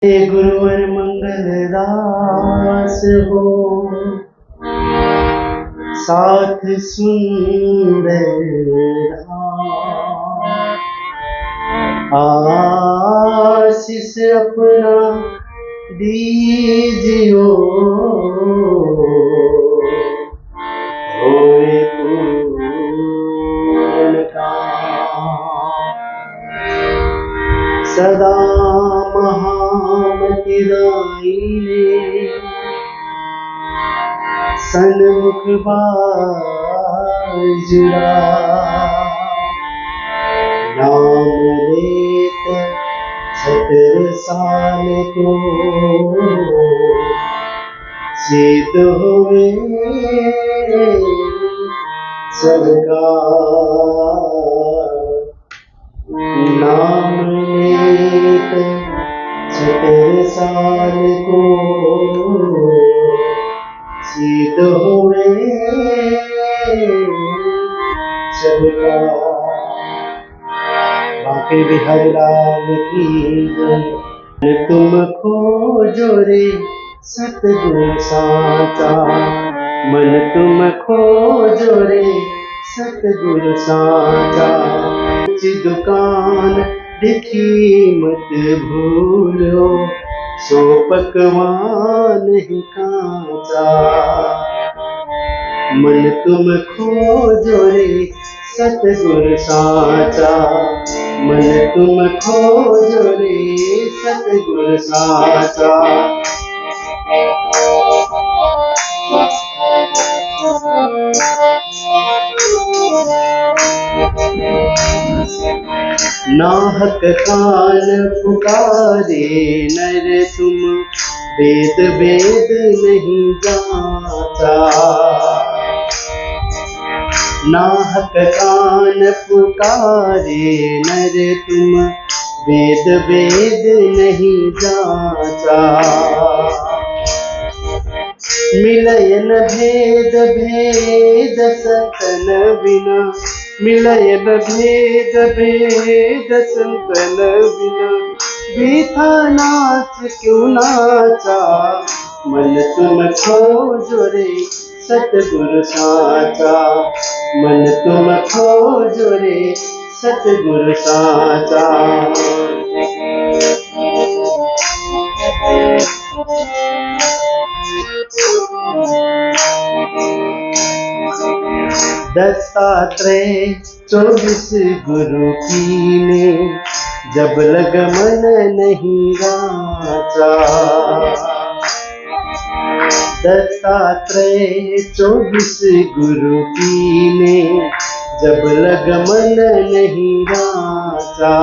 हे गुरुवर मंगलदास हो, साथ सुंदर आशीष अपना दीजियो, होए पूर्ण काम। सदा महामति दायिने सन्मुख बाजुरा, नाम लेत 70 साल को सिद्ध हुए सबका। नाम लेत 70 साल को सिद्ध हुए सबका। बांके बिहारी लाल की जय। तुम खोजो रे सतगुरु साचा, मन तुम खोजो रे सतगुरु साचा। ऊंची दुकान देखी मत भूलो, सो पकवान ही कांचा। मन तुम खोजो रे सतगुरु साचा, मन तुम खोजो रे सतगुरु साचा। नाहक कान पुकारे नर तुम, वेद वेद नहीं जाचा। नाहक कान पुकारे नर तुम, वेद वेद नहीं जाचा। मिलयन भेद भेद संतन बिना, मिलयन भेद भेद संतन बिना। बीथा नाच क्यों नाचा, मन तुम खोजो रे सतगुरु साचा, मन तुम खोजो रे सतगुरु साचा। दत्तात्रेय 24 गुरु कीने, जब लग मन नहीं राचा। दत्तात्रेय 24 गुरु कीने, जब लग मन नहीं राचा।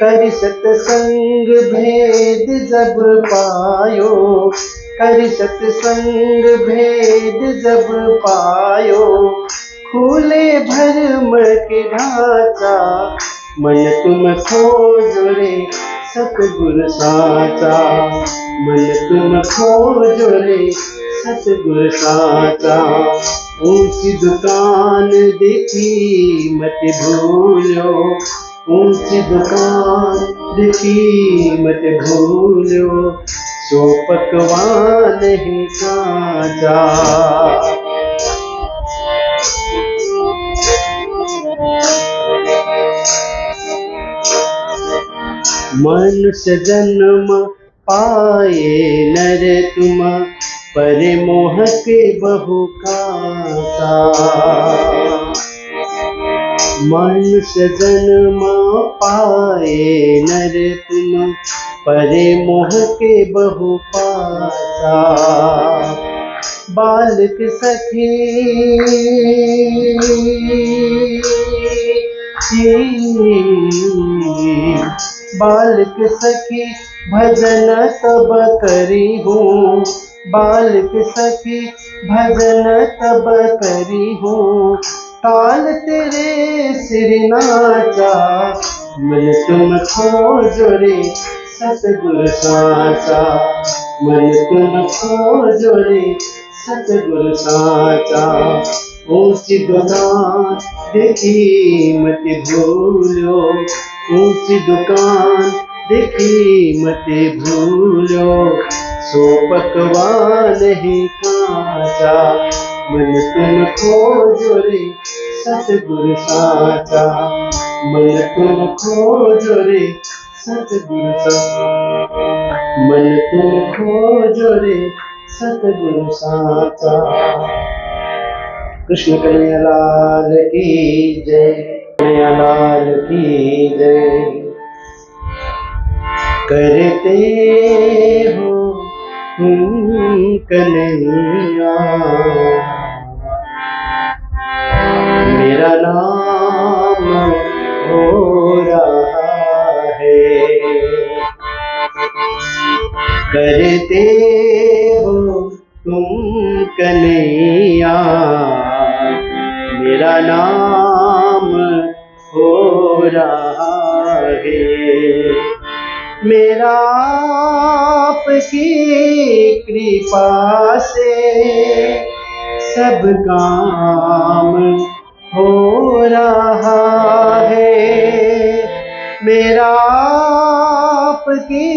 कर सत्संग भेद जब पायो, कर सत्संग भेद जब पायो। खुले भरम के ढांचा, मन तुम खोजो रे सतगुरु साचा, मन तुम खोजो रे सतगुरु साचा। ऊंची दुकान देखी मत भूलो, ऊंची दुकान देखी मत भूलो। सो पकवान ही कांचा। मनुष्य जन्म पाए नर तुम, पर मोह के बहु कांचा। मनुष्य जन्म पाए नर तुम, परे मोह के बहु पासा। बालक सखी बालक सखी भजन तब करी हूँ, बालक सखी भजन तब करी हूँ। काल तेरे सिर नाचा, मन तुम खोजो रे सतगुरु साचा, मन तुम खोजो रे सतगुरु साचा। ऊंची दुकान देखी मत भूलो, ऊंची दुकान देखी मत भूलो सो पकवान ही कांचा, मन तुम खोजो रे सतगुरु साचा, मन तुम खोजो रे सतगुरु साचा, मन तुम खोजो रे सतगुरु साचा। कृष्ण कन्हैया लाल की जय, कन्हैया लाल की जय। करते हो तुम कन्हैया मेरा नाम हो रहा है, करते हो तुम कन्हैया मेरा नाम हो रहा है, मेरा आपकी कृपा से सब काम हो रहा है, मेरा आपकी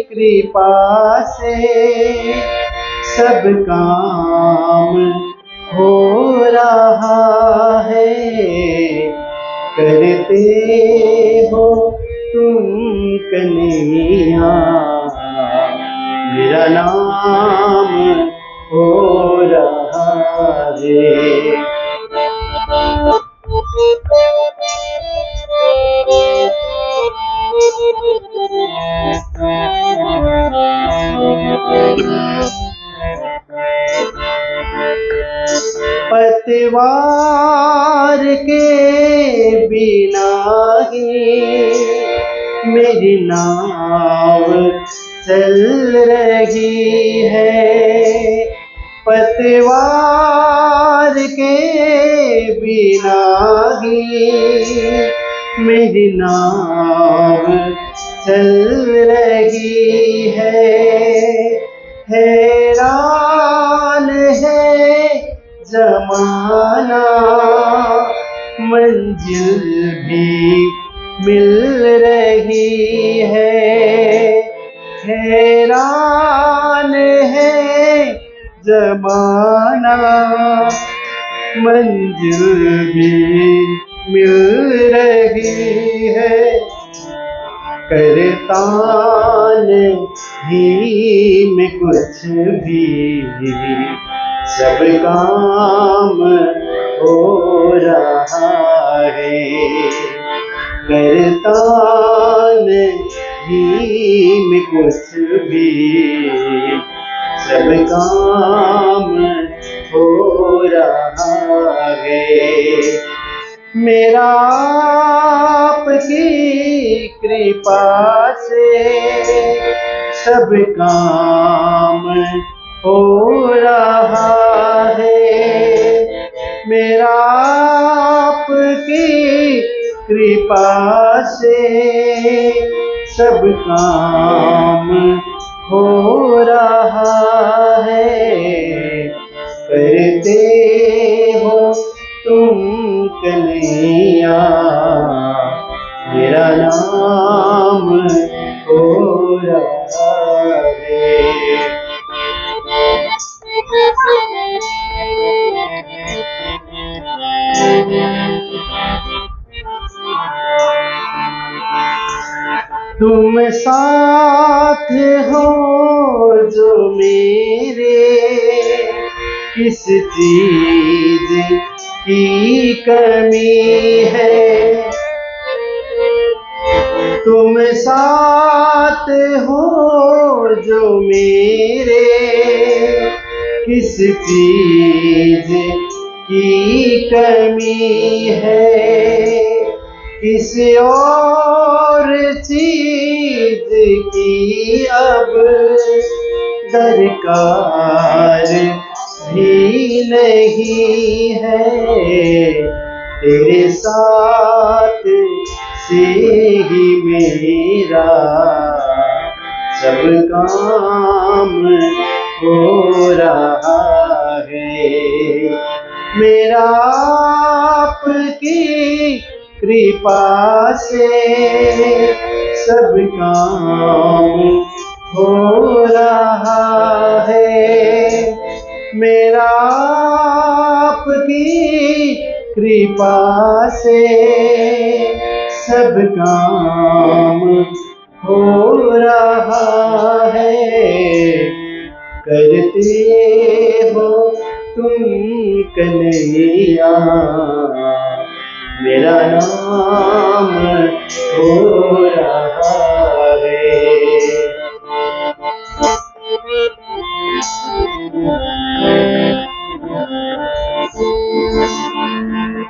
कृपा से सब काम हो रहा है, करते हो तुम कन्हैया मेरा नाम हो रहा है। पतवार के बिना ही मेरी नाव चल रही है, पतवार के बिना ही मेरी नाव चल रही है, हैरान है जमाना मंजिल भी मिल रही है, हैरान है जमाना मंजिल भी मिल रही है, करता नहीं मैं कुछ भी सब काम हो रहा है, करता नहीं मैं कुछ भी सब काम हो रहा है, मेरा आपकी कृपा से सब काम हो रहा है, मेरा आपकी कृपा से सब काम हो रहा है, करते हो तुम कन्हैया मेरा नाम हो रहा है। तुम साथ हो जो मेरे किस चीज की कमी है, तुम साथ हो जो मेरे किस चीज की कमी है, किसी और चीज की अब दरकार भी नहीं है, तेरे साथ से ही मेरा सब काम हो रहा है, मेरा आपकी कृपा से सब काम हो रहा है। मेरा आपकी कृपा से सब काम हो रहा है। करते हो तुम कन्हैया, मेरा नाम हो रहा है।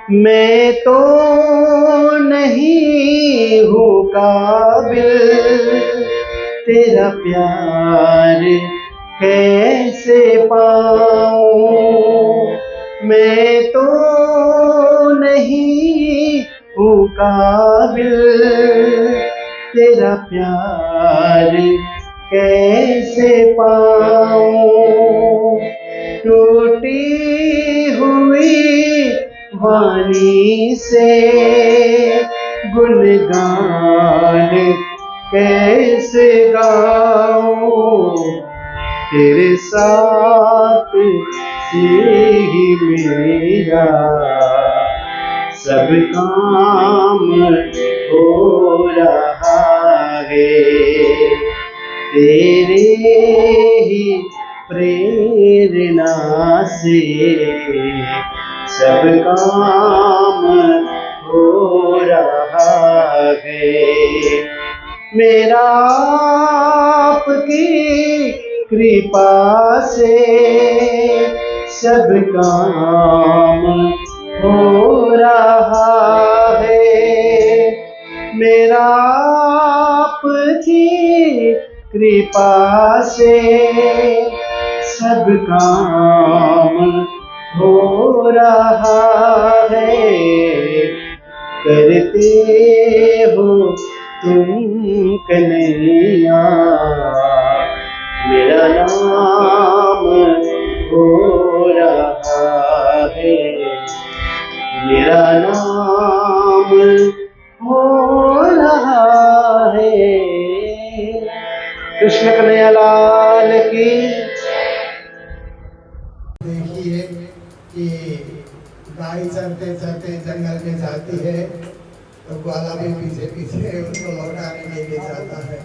मैं तो नहीं हूँ काबिल, तेरा प्यार कैसे पाऊँ। मैं तो नहीं हूँ काबिल, तेरा प्यार कैसे पाऊँ। टूटी हुई वाणी से गुणगान कैसे गाऊं। तेरे साथ ही मेरा सब काम हो रहा है। तेरे ही प्रेरणा से सब काम हो रहा है। मेरा आपकी कृपा से सब काम हो रहा है। मेरा आपकी कृपा से सब काम हो रहा है। करते हो तुम कन्हैया, मेरा नाम हो रहा है। मेरा नाम हो रहा है। कृष्ण कन्हैया लाल की। देखिए कि गाय चरते चरते जंगल में जाती है तो ग्वाला भी पीछे पीछे उनको लौटाने के लिए जाता है।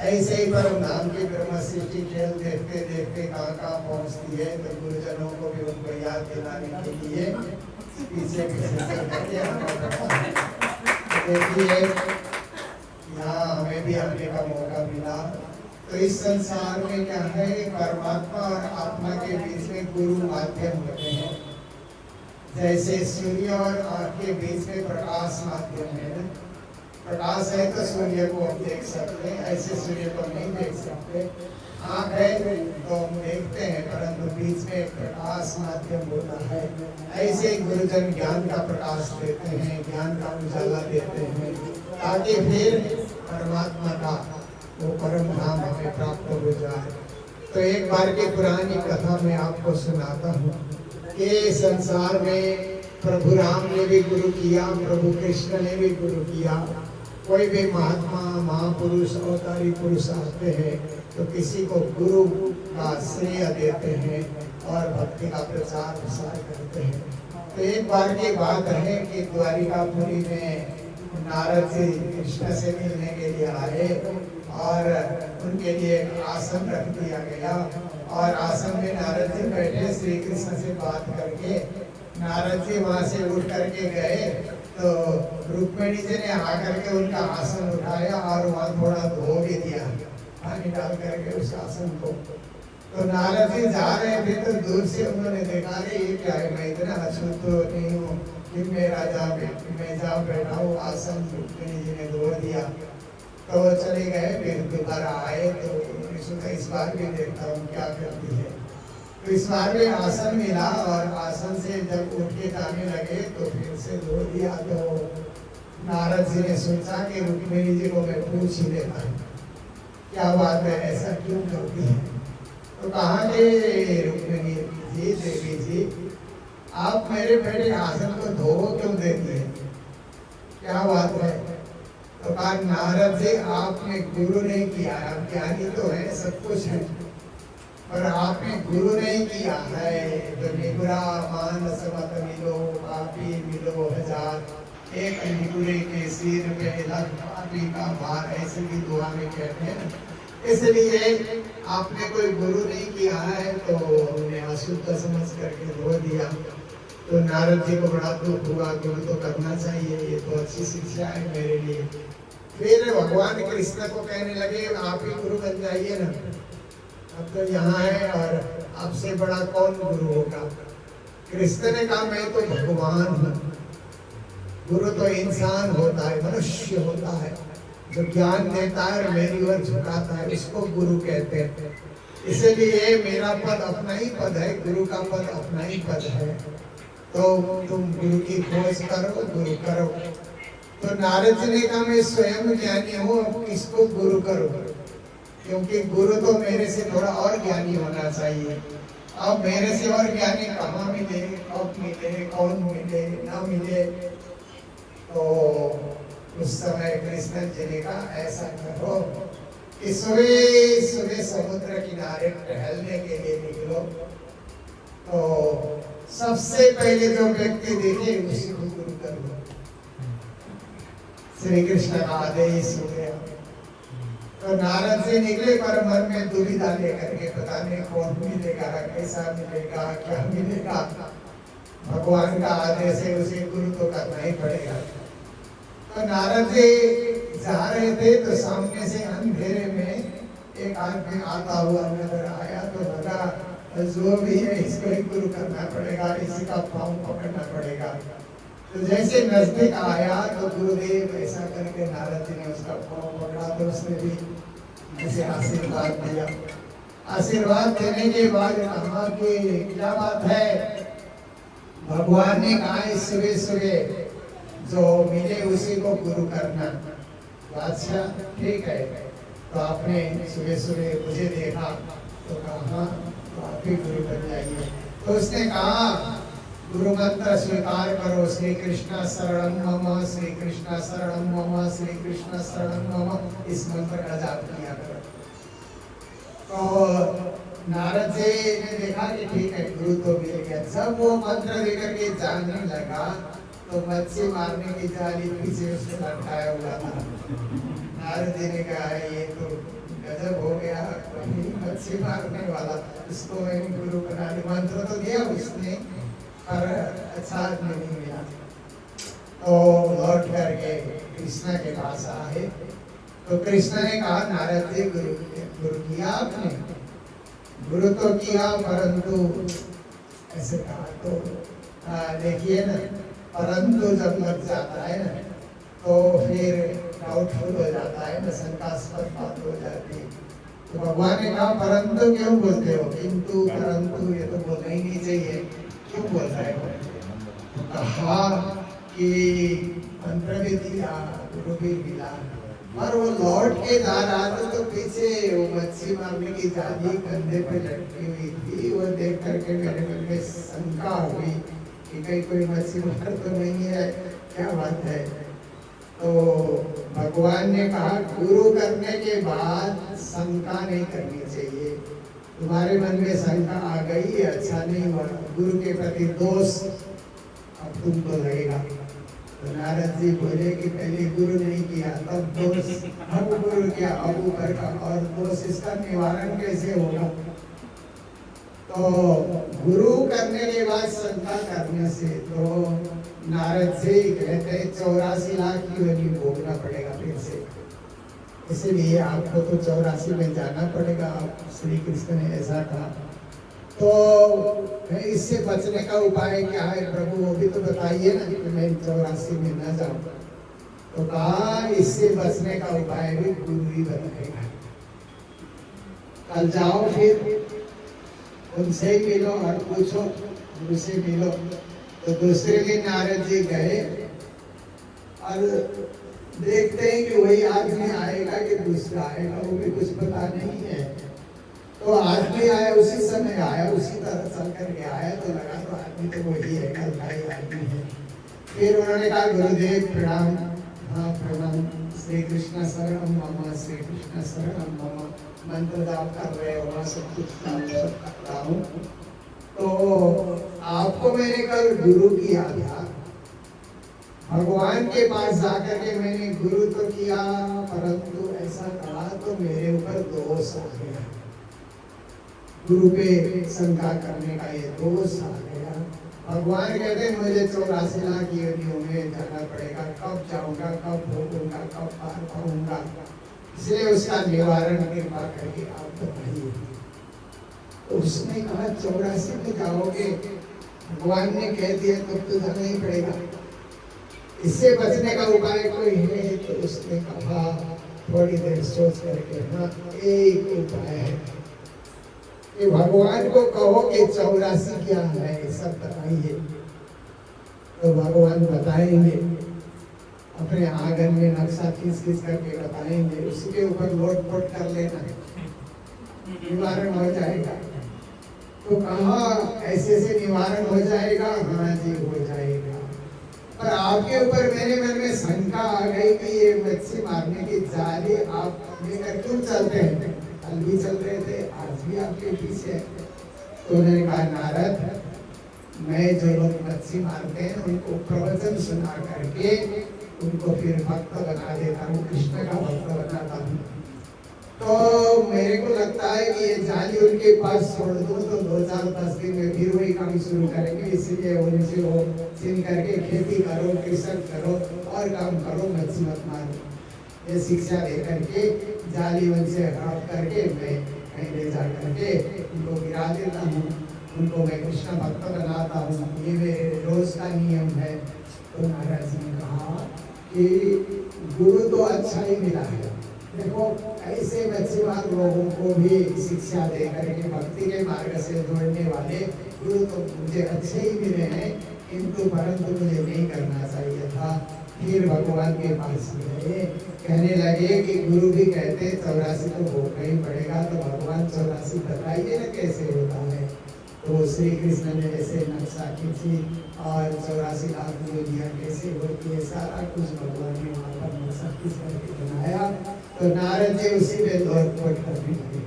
ऐसे ही परम धाम की ब्रह्म सृष्टि खेल देखते देखते कहाँ कहाँ पहुँचती है, तो गुरुजनों को भी उनको याद दिलाने के लिए पीछे पीछे चल करके देखिए यहाँ हमें भी आने का मौका मिला। तो इस संसार में क्या है, परमात्मा और आत्मा के बीच में गुरु माध्यम होते हैं। जैसे सूर्य और आँख के बीच में प्रकाश माध्यम है। प्रकाश है तो सूर्य को हम देख सकते हैं, ऐसे सूर्य को नहीं देख सकते। आँख है तो हम देखते हैं, परंतु बीच में प्रकाश माध्यम होता है। ऐसे गुरुजन ज्ञान का प्रकाश देते हैं, ज्ञान का उजाला देते हैं, ताकि फिर परमात्मा का वो परम धाम हमें प्राप्त हो जाए। तो एक बार की पुरानी कथा मैं आपको सुनाता हूँ कि संसार में प्रभु राम ने भी गुरु किया, प्रभु कृष्ण ने भी गुरु किया। कोई भी महात्मा महापुरुष अवतारी पुरुष आते हैं तो किसी को गुरु का श्रेय देते हैं और भक्ति का प्रचार प्रसार करते हैं। तो एक बार की बात है कि द्वारिकापुरी में नारद जी कृष्ण से मिलने के लिए आए और उनके लिए एक आसन रख दिया गया और आसन में नारद जी बैठे श्री कृष्ण से बात करके नारद जी वहाँ से उठ करके गए तो रुक्मिणी जी ने आकर के उनका आसन उठाया और वहाँ थोड़ा धो भी दिया पानी डाल करके उस आसन को। तो नारद जी जा रहे थे तो दूर से उन्होंने देखा ये क्या है, मैं इतना अशुद्ध तो नहीं हूँ कि मैं जा बैठा हूँ, आसन रुक्मिणी जी ने धो दिया। तो वो चले गए, फिर दोबारा आए तो उन्होंने सोचा इस बार भी देखता हूँ क्या करती है। तो इस बार भी आसन मिला और आसन से जब उठ के जाने लगे तो फिर से धो दिया। तो नारद जी ने सोचा कि रुक्मिणी जी को मैं पूछ ही लेता हूँ क्या बात है, ऐसा क्यों करती है। तो कहा कि रुक्मिणी जी देवी जी आप मेरे बैठे आसन को धो क्यों देती है, क्या बात है। तो कहा नारद जी आपने गुरु नहीं किया, आप ज्ञानी तो है, सब कुछ है, पर आपने गुरु नहीं किया है। तो निगुरा मानस मत मिलो, पापी मिलो हजार, एक निगुरे के सिर पे लग पापी का भार, ऐसे भी दुआ में कहते हैं। इसलिए आपने कोई गुरु नहीं किया है तो उन्हें अशुद्ध समझ करके धो दिया। तो नारद जी को बड़ा दुख हुआ, गुरु तो करना चाहिए, ये तो अच्छी शिक्षा है मेरे लिए। फिर भगवान कृष्ण को कहने लगे आप ही गुरु बन जाइए ना, अब तो यहाँ है और आपसे बड़ा कौन गुरु होगा। कृष्ण ने कहा मैं तो भगवान हूँ, गुरु तो इंसान होता है, मनुष्य होता है, जो ज्ञान देता है और मेरी ओर झुकाता है, इसको गुरु कहते हैं। इसलिए मेरा पद अपना ही पद है, गुरु का पद अपना ही पद है। तो तुम गुरु की खोज करो, गुरु करो। तो नारद जी ने कहा मैं स्वयं ज्ञानी हूँ, अब किसको गुरु करो, क्योंकि गुरु तो मेरे से थोड़ा और ज्ञानी होना चाहिए। अब मेरे से और ज्ञानी कहाँ मिले, कब मिले, कौन मिले, ना मिले। तो उस समय कृष्ण जी ने कहा ऐसा करो कि सुबह सुबह समुद्र किनारे टहलने के लिए निकलो। तो सबसे पहले जो व्यक्ति देखे उसी को गुरु कर दो। श्री कृष्ण का आदेश हो गया। तो नारद जी निकले पर मन में दुविधा लेकर के, पता नहीं कौन मिलेगा, कैसा मिलेगा, क्या मिलेगा। भगवान का आदेश है, उसे गुरु तो करना ही पड़ेगा। तो नारद जी जा रहे थे तो सामने से अंधेरे में एक आदमी आता हुआ नजर आया। तो लगा जो भी है इसको ही गुरु करना पड़ेगा, इसी का पाँव पकड़ना पड़ेगा। तो जैसे नजदीक आया तो गुरुदेव ऐसा करके नारद जी ने उसका पाँव पकड़ा, तो उसने भी उसे आशीर्वाद दिया। आशीर्वाद देने के बाद कहा कि क्या बात है, भगवान ने कहा सुबह सुबह जो मिले उसी को गुरु करना। अच्छा ठीक है, तो आपने सुबह सुबह मुझे देखा तो कहा तो आप ही गुरु बन जाइए। तो उसने कहा गुरु मंत्र स्वीकार करो, श्री कृष्ण शरणं मम, श्री कृष्ण शरणं मम, श्री कृष्ण शरणं मम, इस मंत्र का जाप किया करो। तो नारद जी ने देखा कि ठीक है गुरु तो मिल गया। जब वो मंत्र लेकर के जाने लगा तो मच्छी मारने की जाली पीछे उसको लटकाया हुआ था। नारद जी ने कहा ये तो गजब हो गया, मच्छी मारने वाला, इसको मैंने गुरु बना दिया। मंत्र तो दिया उसने पर अच्छा नहीं मिला। तो लौट करके कृष्ण के पास आए तो कृष्ण ने कहा नारद जी गुरु किया आपने, गुरु तो किया परंतु ऐसे कहा। तो देखिए ना, परंतु जब लग जाता है ना तो फिर डाउटफुल हो जाता है ना, शंकास्पद बात हो जाती है। तो भगवान ने कहा परंतु क्यों बोलते हो, किंतु परंतु ये तो बोलना ही नहीं चाहिए, क्यों बोल रहे हो। कहा कि मंत्र भी दिया, गुरु भी मिला, और वो लौट के जा रहा था तो पीछे वो मच्छी मारने की जाली कंधे पे लटकी हुई थी। वो देख करके मेरे मन में शंका हुई कि कहीं कोई मच्छी मार तो नहीं है, क्या बात है। तो भगवान ने कहा गुरु करने के बाद शंका नहीं करनी चाहिए। तुम्हारे मन में शंका आ गई, अच्छा नहीं हुआ, गुरु के प्रति दोष अब तुमको लगेगा। तो नारद जी बोले कि पहले गुरु नहीं किया तब दोष, अब गुरु किया अब ऊपर का और दोष, इसका निवारण कैसे होगा। तो गुरु करने के बाद शंका करने से तो नारद जी कहते 84 लाख की योनि भोगना पड़ेगा फिर से, इसलिए आपको तो 84 में जाना पड़ेगा। श्री कृष्ण ने ऐसा कहा। तो इससे बचने का उपाय क्या है प्रभु, वो भी तो बताइए ना कि मैं 84 में न जाऊं। तो कहा इससे बचने का उपाय भी गुरु ही बताएगा। कल जाओ फिर उनसे ही मिलो और पूछो, गुरु से मिलो। तो दूसरे दिन नारद जी गए और देखते हैं कि वही आदमी आएगा कि दूसरा आएगा, वो भी कुछ पता नहीं है। तो आदमी आया, उसी समय आया, उसी तरह चल करके आया, तो लगा तो आदमी तो वही है, कल का ही आदमी है। फिर उन्होंने कहा गुरुदेव प्रणाम। हाँ प्रणाम। श्री कृष्ण शरणम मम, श्री कृष्ण शरणम मम मंत्र जाप कर रहे हो, सब कुछ सब करता हूँ। तो आपको मैंने कल गुरु किया था, भगवान के पास जाकर के मैंने गुरु तो किया, परंतु ऐसा कहा तो मेरे ऊपर दोष आ गया, गुरु पे शंका करने का ये दोष आ गया। भगवान कहते हैं मुझे 84 लाख योनियों में जाना पड़ेगा, कब जाऊंगा, कब भोगूंगा, कब पार पाऊंगा, इसलिए उसका निवारण कृपा करके आप बताइए। तो उसने कहा 84 में जाओगे, भगवान ने कह दिया तो जाना ही पड़ेगा, इससे बचने का उपाय कोई है? तो उसने कहा थोड़ी देर सोच करके, हाँ एक उपाय है कि भगवान को कहो कि 84 क्या है सब बताइए। तो भगवान बताएंगे, अपने आंगन में नक्शा खींच खींच करके बताएंगे, उसके ऊपर लोट पोट कर लेना, निवारण हो जाएगा। तो कहा ऐसे से निवारण हो जाएगा? हाँ जी हो जाएगा। पर आपके ऊपर मेरे मन में शंका आ गई कि ये मच्छी मारने की जाली आप लेकर क्यों चलते हैं? कल भी चल रहे थे, आज भी आपके पीछे। तो उन्होंने कहा नारद, मैं जो लोग मच्छी मारते हैं उनको प्रवचन सुना करके उनको फिर भक्त बना देता हूँ, कृष्ण का भक्त बनाता हूँ। तो मेरे को लगता है कि ये जाली उनके पास छोड़ दूँ तो 2010 दिन में फिर वही काम शुरू करेंगे, इसलिए उनसे वो चिन करके खेती करो, कृषक करो और काम करो, मच्छी मत मारो। ये शिक्षा दे करके जाली उनसे हड़प करके मैं कहीं ले जा करके उनको गिरा देता हूँ, उनको मैं कृष्ण भक्त बनाता हूँ, ये मेरे रोज का नियम है। तो महाराज जी ने कहा कि गुरु तो अच्छा ही मिला है, देखो ऐसे मच्छीमार लोगों को भी शिक्षा दे करके भक्ति के मार्ग से जोड़ने वाले गुरु तो मुझे अच्छे ही मिले हैं, किंतु परंतु मुझे नहीं करना चाहिए था। फिर भगवान के पास गए, कहने लगे कि गुरु भी कहते 84 तो भोगना ही पड़ेगा, तो भगवान 84 बताइए ना कैसे होता है। तो श्री कृष्ण ने ऐसे नक्शा खींची और 84 लाख योनियां कैसे होती है, सारा कुछ भगवान ने वहाँ पर नक्शा खींच करके बनाया। तो नारद जी उसी में लौट पट करने लगे।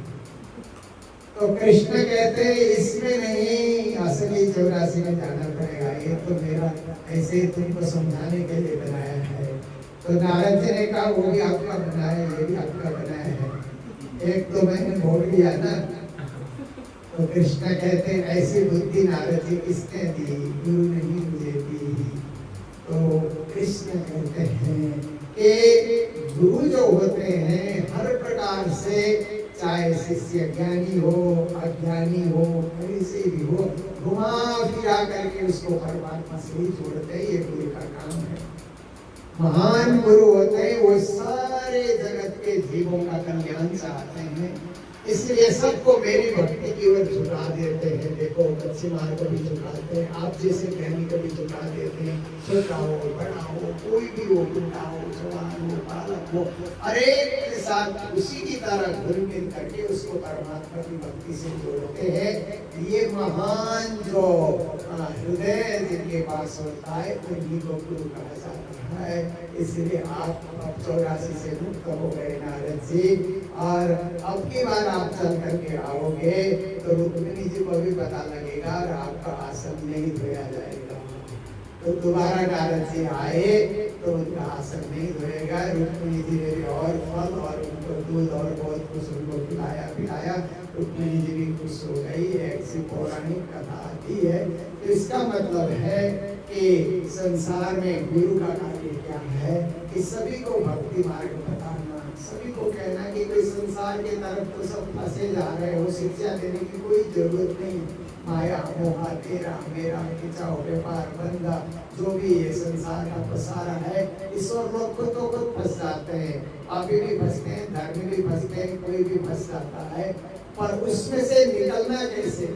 तो कृष्ण कहते इसमें नहीं, असली 84 में जाना पड़ेगा, ये तो मेरा ऐसे ही तुमको समझाने के लिए बनाया है। तो नारद जी ने कहा वो भी आपका बनाया है, ये भी आपका बनाया है, एक तो मैंने भोग लिया ना। तो कृष्ण कहते हैं ऐसी बुद्धि नारद जी किसने दी? गुरु ने ही मुझे दी। तो कृष्ण कहते हैं कि गुरु जो होते हैं हर प्रकार से, चाहे शिष्य ज्ञानी हो अज्ञानी हो कैसे भी हो, घुमा फिरा करके उसको परमात्मा से ही जोड़ते हैं, ये गुरु का काम है। महान गुरु होते हैं वो सारे जगत के जीवों का कल्याण चाहते हैं, इसलिए सबको मेरी भक्ति की ओर झुका देते हैं। देखो मच्छीमार को भी झुकाते हैं, आप जैसे ज्ञानी को भी झुका देते हैं, छोटा हो बड़ा हो कोई भी हो, बुढ़ा हो जवान हो बालक हो, हर एक के साथ उसी की तरह घुल मिल करके उसको परमात्मा की भक्ति से जोड़ते हैं। ये महान जो हृदय जिनके पास होता है उन्हीं को गुरु कहा जाता है। इसलिए आप 84 से मुक्त हो गए नारद जी, और अब की बार आप चल करके आओगे तो रुक्मिणी जी को भी पता लगेगा और आपका आसन नहीं धोया जाएगा। तो दोबारा नारद जी आए तो उनका आसन नहीं धोएगा। रुक्मिणी जी ने भी और फल और उनको दूध और बहुत कुछ उनको पिलाया। रुक्मिणी जी भी खुश हो गई। ऐसी पौराणिक कथा आती है। तो इसका मतलब है कि संसार में गुरु का कार्य क्या है कि सभी को भक्ति मार्ग बताना, सभी को कहना कि कोई संसार के तरफ तो सब फंसे जा रहे हो, शिक्षा देने की कोई जरूरत नहीं। माया मोह तेरा मेरा खिंचाव व्यापार बंधा जो भी ये संसार का पसारा है, ईश्वर लोग खुद तो खुद फंस जाते हैं, पापी भी फंसते हैं, धर्मी भी फंसते हैं, कोई भी फंस जाता है। पर उसमें से निकलना कैसे,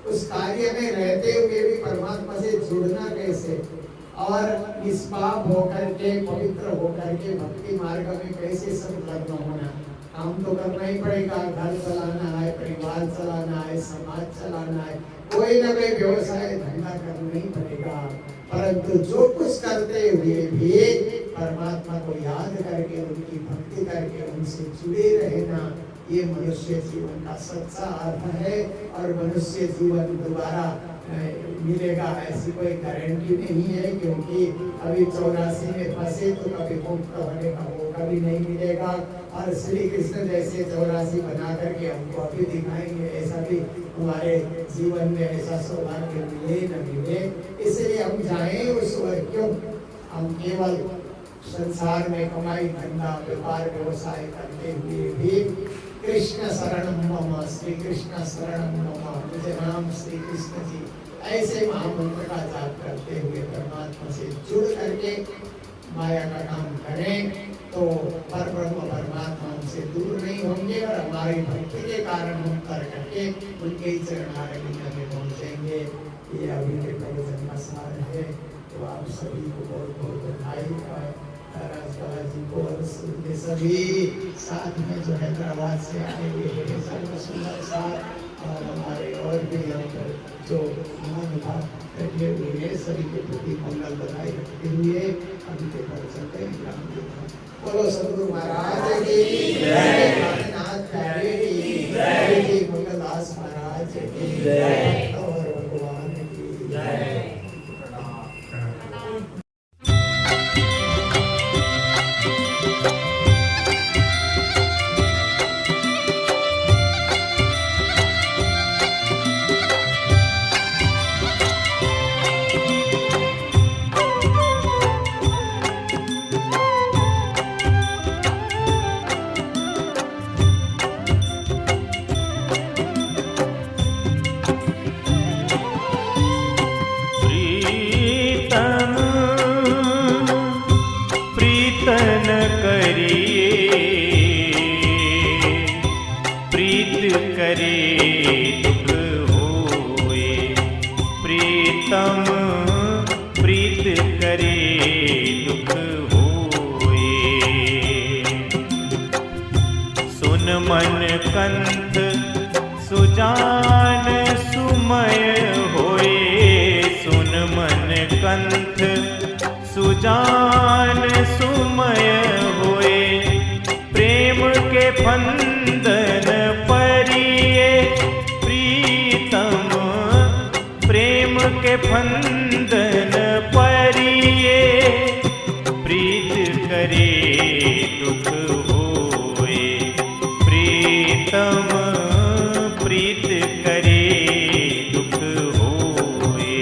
उस कार्य में रहते हुए भी परमात्मा से जुड़ना कैसे, और निष्पाप होकर के पवित्र होकर के भक्ति मार्ग में कैसे संलग्न होना। काम तो करना ही पड़ेगा, घर चलाना है, परिवार चलाना है, समाज चलाना है, कोई न कोई व्यवसाय धंधा करना ही पड़ेगा। परंतु जो कुछ करते हुए भी परमात्मा को याद करके उनकी भक्ति करके उनसे जुड़े रहना, ये मनुष्य जीवन का सच्चा अर्थ है। और मनुष्य जीवन दोबारा मिलेगा ऐसी कोई गारंटी नहीं है, क्योंकि अभी 84 में फंसे तो कभी मुक्त होने का मौका भी नहीं मिलेगा। और श्री कृष्ण जैसे 84 बना करके हमको अभी दिखाएंगे, ऐसा भी हमारे जीवन में ऐसा सौभाग्य मिले न मिले। इसलिए हम जाएं उस ओर क्यों, हम केवल संसार में कमाई धंधा व्यापार व्यवसाय करते हुए भी कृष्ण शरणम मम, श्री कृष्ण शरणम मम, मुझे नाम श्री कृष्ण जी, ऐसे महामंत्र का जाप करते हुए परमात्मा से जुड़ करके माया का काम करें तो परब्रह्म परमात्मा हमसे दूर नहीं होंगे और हमारी भक्ति के कारण हम कर करके उनके ही चरणारविंद में पहुंचेंगे। ये अभी के प्रवचन का सार है। तो आप सभी को बहुत बहुत बधाई, जी को और सभी साथ में जो हैदराबाद से आए हुए हैं सर्व सुंदर साथ और हमारे और भी यहाँ पर जो महानुभाव बैठे हुए हैं सभी के प्रति मंगल बधाई रखते हुए अभी के प्रवचन का विराम देता हूँ। बोलो सदगुरु महाराज की जय, नाथ प्यारे की जय, मंगलदास महाराज की जय और भगवान की जय। कंठ सुजान सुमय होए, सुन मन कंठ सुजान सुमय होए, प्रेम के फंदन परिये प्रीतम, प्रेम के फंदन परिये प्रीत करे दुख होए, प्रीतम प्रीत करे दुख होए।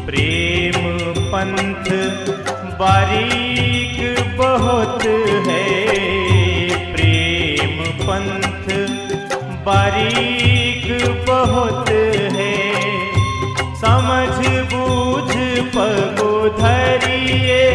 प्रेम पंथ बारीक बहुत है, प्रेम पंथ बारीक बहुत है, समझ बूझ पगो धरिए